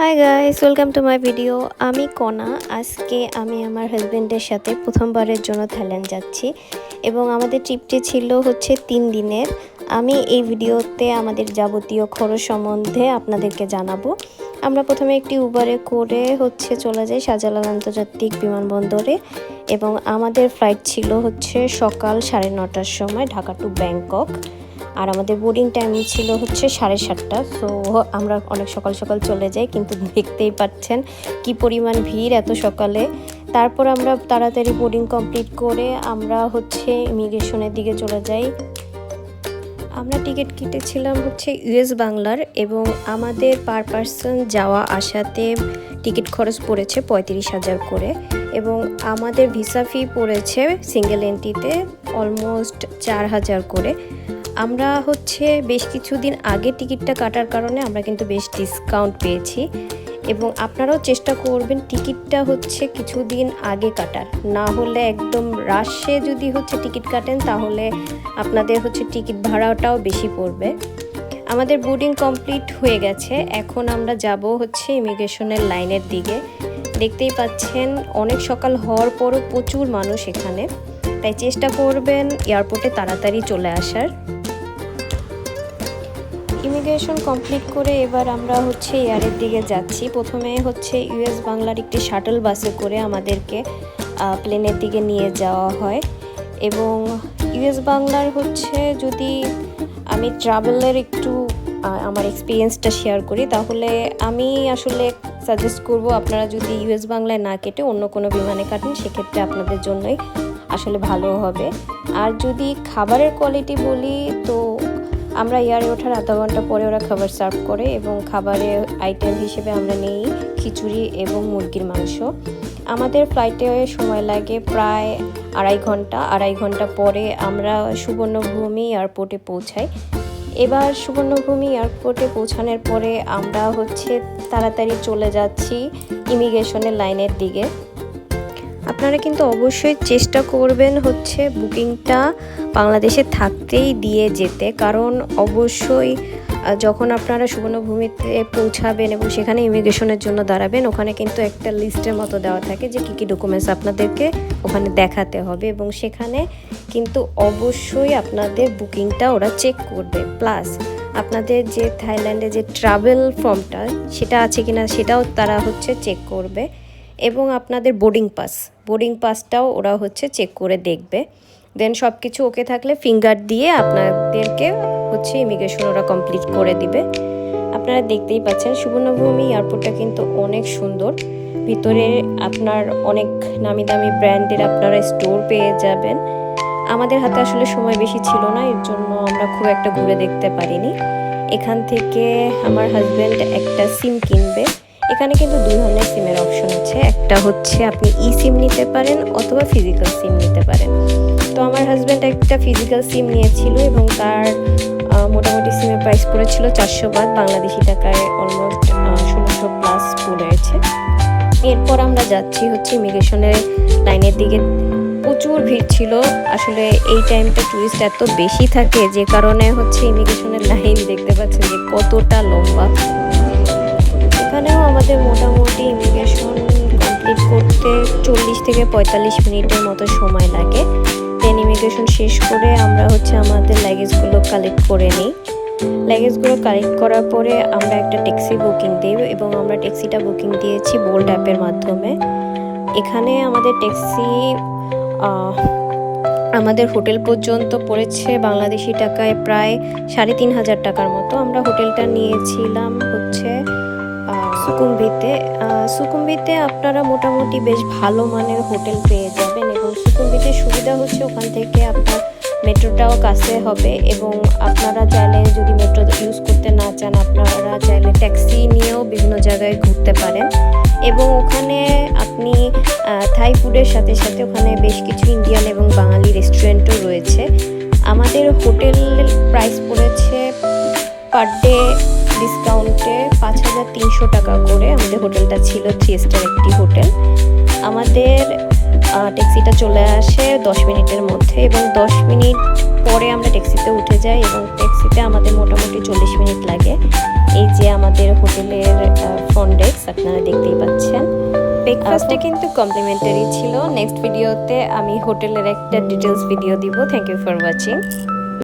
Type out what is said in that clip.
Hi guys, welcome to my video. আমি কণা। আজকে আমি আমার হাজব্যান্ডের সাথে প্রথমবারের জন্য থাইল্যান্ড যাচ্ছি এবং আমাদের ট্রিপটি ছিল 3 দিনের। আমি এই ভিডিওতে আমাদের যাবতীয় খরচ সম্বন্ধে আপনাদেরকে জানাবো। আমরা প্রথমে একটি উবারে করে চলে যাই শাহজালাল আন্তর্জাতিক বিমানবন্দরে এবং আমাদের ফ্লাইট ছিল সকাল 9:30টার সময় ঢাকা টু ব্যাংকক। আর আমাদের বোর্ডিং টাইম ছিল 7:30। সো আমরা অনেক সকাল সকাল চলে যাই, কিন্তু দেখতেই পাচ্ছেন কি পরিমাণ ভিড় এত সকালে। তারপর আমরা তাড়াতাড়ি বোর্ডিং কমপ্লিট করে আমরা ইমিগ্রেশনের দিকে চলে যাই। আমরা টিকিট কেটেছিলাম ইউএস বাংলার এবং আমাদের পার পারসন যাওয়া আসাতে টিকিট খরচ পড়েছে 35,000 করে এবং আমাদের ভিসা ফি পড়েছে সিঙ্গেল এন্ট্রিতে অলমোস্ট 4,000 করে। আমরা বেশ কিছুদিন আগে টিকিটটা কাটার কারণে আমরা কিন্তু বেশ ডিসকাউন্ট পেয়েছি এবং আপনারাও চেষ্টা করবেন টিকিটটা কিছুদিন আগে কাটার, না হলে একদম রাশে যদি টিকিট কাটেন তাহলে আপনাদের টিকিট ভাড়াটাও বেশি পড়বে। আমাদের বোর্ডিং কমপ্লিট হয়ে গেছে, এখন আমরা যাব ইমিগ্রেশনের লাইনের দিকে। দেখতেই পাচ্ছেন অনেক সকাল হওয়ার পরও প্রচুর মানুষ এখানে, তাই চেষ্টা করবেন এয়ারপোর্টে তাড়াতাড়ি চলে আসার। ইমিগ্রেশন কমপ্লিট করে এবার আমরা এয়ারের দিকে যাচ্ছি। প্রথমে ইউএস বাংলার একটি শাটল বাসে করে আমাদেরকে প্লেনের দিকে নিয়ে যাওয়া হয় এবং ইউএস বাংলার যদি আমি ট্রাভেলের একটু আমার এক্সপিরিয়েন্সটা শেয়ার করি, তাহলে আমি আসলে সাজেস্ট করব আপনারা যদি ইউএস বাংলায় না কেটে অন্য কোনো বিমানে কাটেন, সেক্ষেত্রে আপনাদের জন্যই আসলে ভালো হবে। আর যদি খাবারের কোয়ালিটি বলি, তো আমরা এয়ারে ওঠার আধা ঘন্টা পরে ওরা খাবার সার্ভ করে এবং খাবারের আইটেম হিসেবে আমরা নিই খিচুড়ি এবং মুরগির মাংস। আমাদের ফ্লাইটে সময় লাগে প্রায় 2.5 ঘন্টা পরে আমরা সুবর্ণভূমি এয়ারপোর্টে পৌঁছাই। এবার সুবর্ণভূমি এয়ারপোর্টে পৌঁছানোর পরে আমরা তাড়াতাড়ি চলে যাচ্ছি ইমিগ্রেশনের লাইনের দিকে। আপনারা কিন্তু অবশ্যই চেষ্টা করবেন বুকিংটা বাংলাদেশে থাকতেই দিয়ে যেতে, কারণ অবশ্যই যখন আপনারা সুবর্ণভূমিতে পৌঁছাবেন এবং সেখানে ইমিগ্রেশনের জন্য দাঁড়াবেন, ওখানে কিন্তু একটা লিস্টের মতো দেওয়া থাকে যে কী কী ডকুমেন্টস আপনাদেরকে ওখানে দেখাতে হবে এবং সেখানে কিন্তু অবশ্যই আপনাদের বুকিংটা ওরা চেক করবে। প্লাস আপনাদের যে থাইল্যান্ডে যে ট্রাভেল ফর্মটা সেটা আছে কিনা সেটাও তারা চেক করবে এবং আপনাদের বোর্ডিং পাসটাও ওরা চেক করে দেখবে। দেন সব কিছু ওকে থাকলে ফিঙ্গার দিয়ে আপনাদেরকে ইমিগ্রেশন ওরা কমপ্লিট করে দিবে। আপনারা দেখতেই পাচ্ছেন সুবর্ণভূমি এয়ারপোর্টটা কিন্তু অনেক সুন্দর। ভিতরে আপনার অনেক নামি দামি ব্র্যান্ডের আপনারা স্টোর পেয়ে যাবেন। আমাদের হাতে আসলে সময় বেশি ছিল না, এর জন্য আমরা খুব একটা ঘুরে দেখতে পারিনি। এখান থেকে আমার হাজব্যান্ড একটা সিম কিনবে। এখানে কিন্তু 2 ধরনের সিমের অপশন আছে, একটা আপনি ই সিম নিতে পারেন অথবা ফিজিক্যাল সিম নিতে পারেন। তো আমার হাজব্যান্ড একটা ফিজিক্যাল সিম নিয়েছিল এবং তার মোটামুটি সিমের প্রাইস পড়েছিল 400 বাদ, বাংলাদেশি টাকায় অলমোস্ট 1600 প্লাস পড়েছে। এরপর আমরা যাচ্ছি ইমিগ্রেশনের লাইনের দিকে। প্রচুর ভিড় ছিল, আসলে এই টাইমটা টুরিস্ট এত বেশি থাকে যে কারণে ইমিগ্রেশনের লাইন দেখতে পাচ্ছেন যে কতটা লম্বা। এখানেও আমাদের মোটামুটি ইমিগ্রেশন কমপ্লিট করতে 40 থেকে 45 মিনিটের মতো সময় লাগে। দেন ইমিগ্রেশন শেষ করে আমরা আমাদের লাগেজগুলো কালেক্ট করে নিই। লাগেজগুলো কালেক্ট করার পরে আমরা একটা ট্যাক্সি বুকিং দিই এবং আমরা ট্যাক্সিটা বুকিং দিয়েছি বোল্ট অ্যাপের মাধ্যমে। এখানে আমাদের ট্যাক্সি আমাদের হোটেল পর্যন্ত পড়েছে বাংলাদেশি টাকায় প্রায় 3,500 টাকার মতো। আমরা হোটেলটা নিয়েছিলাম সুকুম্বিতে আপনারা মোটামুটি বেশ ভালো মানের হোটেল পেয়ে যাবেন এবং সুকুম্বিতের সুবিধা ওখান থেকে আপনার মেট্রোটাও কাছে হবে এবং আপনারা চাইলে যদি মেট্রো ইউজ করতে না চান, আপনারা চাইলে ট্যাক্সি নিয়েও বিভিন্ন জায়গায় ঘুরতে পারেন এবং ওখানে আপনি থাই ফুডের সাথে সাথে ওখানে বেশ কিছু ইন্ডিয়ান এবং বাঙালি রেস্টুরেন্টও রয়েছে। আমাদের হোটেল প্রাইস পড়েছে পার ডে ডিসকাউন্টে 5,300 টাকা করে। আমাদের হোটেলটা ছিল 3 স্টার একটি হোটেল। আমাদের ট্যাক্সিটা চলে আসে 10 মিনিটের মধ্যে এবং 10 মিনিট পরে আমরা ট্যাক্সিতে উঠে যাই এবং ট্যাক্সিতে আমাদের মোটামুটি 40 মিনিট লাগে। এই যে আমাদের হোটেলের ফ্রন্ট ডেস্ক, আপনারা দেখতেই পাচ্ছেন। ব্রেকফাস্টে কিন্তু কমপ্লিমেন্টারি ছিল। নেক্সট ভিডিওতে আমি হোটেলের একটা ডিটেলস ভিডিও দিব। Thank you for watching.